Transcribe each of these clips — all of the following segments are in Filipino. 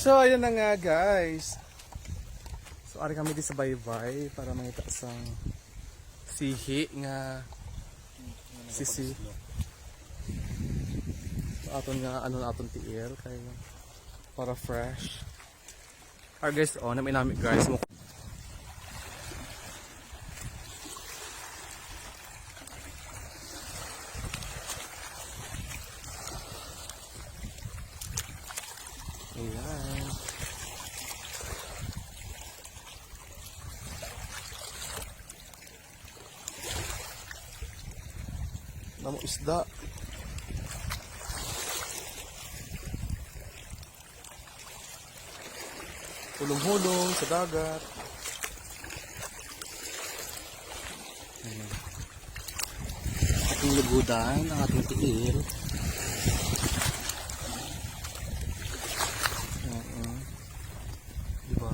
So, ayun na nga guys. So, ari kami di sa baybay para makita sang sihi nga sisi. So, aton nga ano na aton tiil kay para fresh. Guys, oh, namin guys. Ayan. Namo isda. Hulong-hulong sa dagat. Ayan. Ating lugudan ang ating tiil. Diba?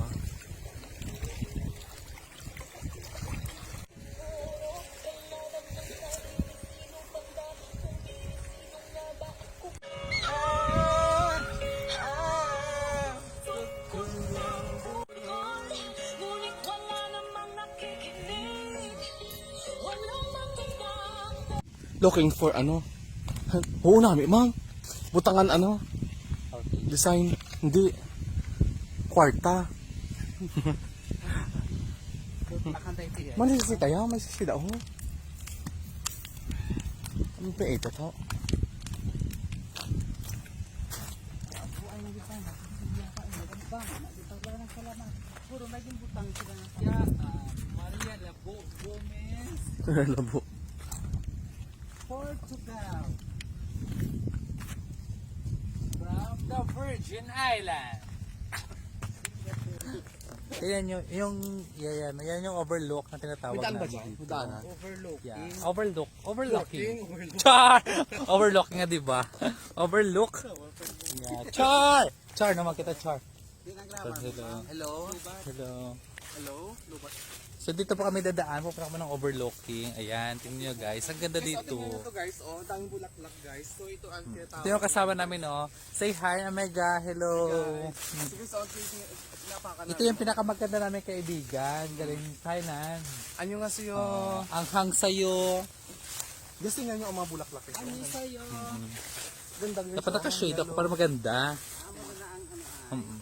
Looking for ano? Oo namin, ma'am. Butangan ano? Design. Hindi. Kwarta. Mana sisi tayo? May sisi daw. Ano pa ito to? Puro maging butang sila na kaya Maria Labo Gomez Labo. Portugal from the Virgin Island. Yan yan yung overlook na tinatawag namin. Overlooking. Char! Overlooking nga, diba? Overlook. Yeah. Char! Char naman kita, Char. Hello. So dito po kami dadaan, pupunta kami ng overlooking. Ayan, tingnan nyo guys, ang ganda dito. Ito guys, oh, daming bulaklak guys. So ito ang tinatawag. Ito yung kasama namin, oh. Say hi, Omega. Hello. Ito yung pinakamaganda namin kaibigan. Galing Thailand. Anyo nga sa'yo. Ang hang sa'yo. Gusto nga nyo ang mga bulaklak. Ano sa'yo? Ganda guys. Dapat naka-shade ako para maganda.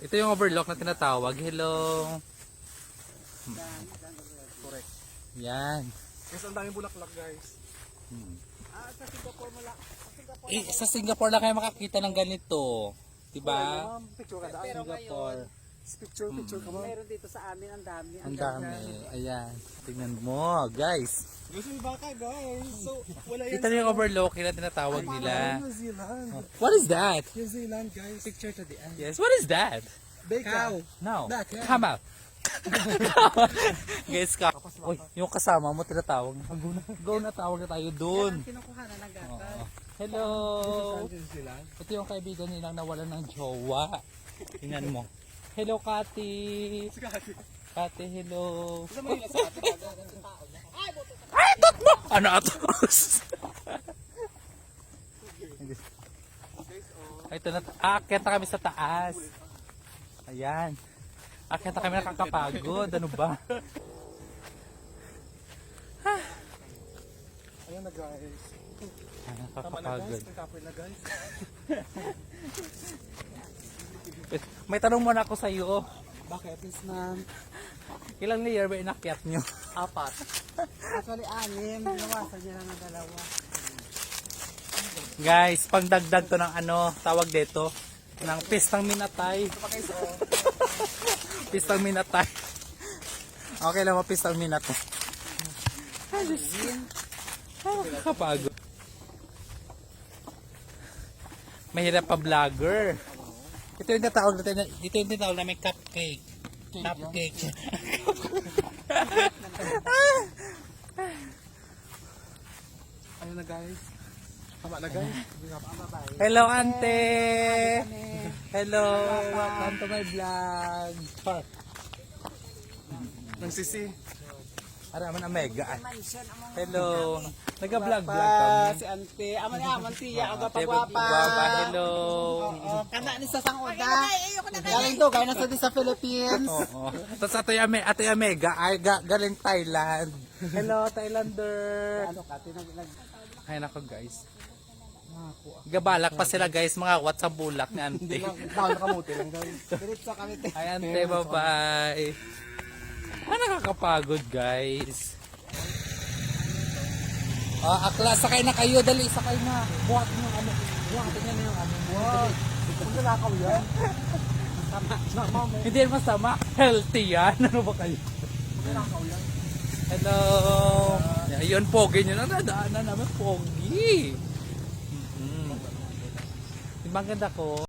Ito yung overlook na tinatawag. Hello. Correct. Yan. Guys, ang daming bulaklak guys. Sa Singapore sa Singapore lang kayo makakita ng ganito. Diba? Picture ka daan. Singapore. Picture ka ba? Meron dito sa amin, ang dami. Ang dami. Ayan. Tingnan mo, guys. Gusto yung baka guys. So, wala yan. Kita niyo yung overlook na tinatawag nila. New Zealand. What is that? New Zealand guys. Picture to the end. Yes, what is that? Cow. No. That, yeah. Come out. Guys, uy, yung kasama mo tinatawag. Go na tawag na tayo dun. Kinukuha na ng gatas. Oo. Hello. New Zealand. Ito yung kaibigan nilang nawalan ng jowa. Tingnan mo. Hello, Kati. Kati, hello. Ay, tat mo! Ano ato? Ito na, aakyat na kami sa taas. Ayan. Aakyat na kami, nakakapagod. Ano ba? Ayan na guys. Tama na Nakakapagod. guys. May na guys. May tanong muna ako sa iyo. Bakit? Is na Ilang layer ba inakyat nyo? 4. Actually, 6. Nawasan niya lang ng 2. Guys, pangdagdag to ng ano, tawag dito, ng pistang minatay. Pistang minatay. Okay lang mo, pistang minatay. Ay, nakakapagod. Mahirap pa vlogger. Ito yung tinatawag natin, ito yung tinatawag namin cupcake. Cupcake. Ayun na guys. Tama na guys. Hello, ante. Hello, welcome to my vlog. Nang sisi. Araman Omega. Mansion ang mga Hello. Nag-vlog Pa, kami. si ante. Aman tiya. Aga Ate, pagwapa. Guwapa, hello. Oo. Kana ni sa sangoda. ayoko na Galing to, gaya na sa Philippines. Oo. Tapos Ate Omega ay galing Thailand. Hello, Thailander. Ano ka, Ay nako guys. Gabalak pa sila guys, mga what sa bulak ni Ante. Bawal kamuti lang daw. Diretso kami. Ay Ante, bye-bye. Nakakapagod guys. Akla, sakay na kayo, dali, sakay na. Buhat nyo yung ano. Buhatin nyo na yung ano. Buhat. Kung nalakaw yan. Hindi yan masama. Healthy yan. Ano ba kayo? Hello. Ayun, pogi nyo na. Nadaanan namin, pogi. Maganda ko.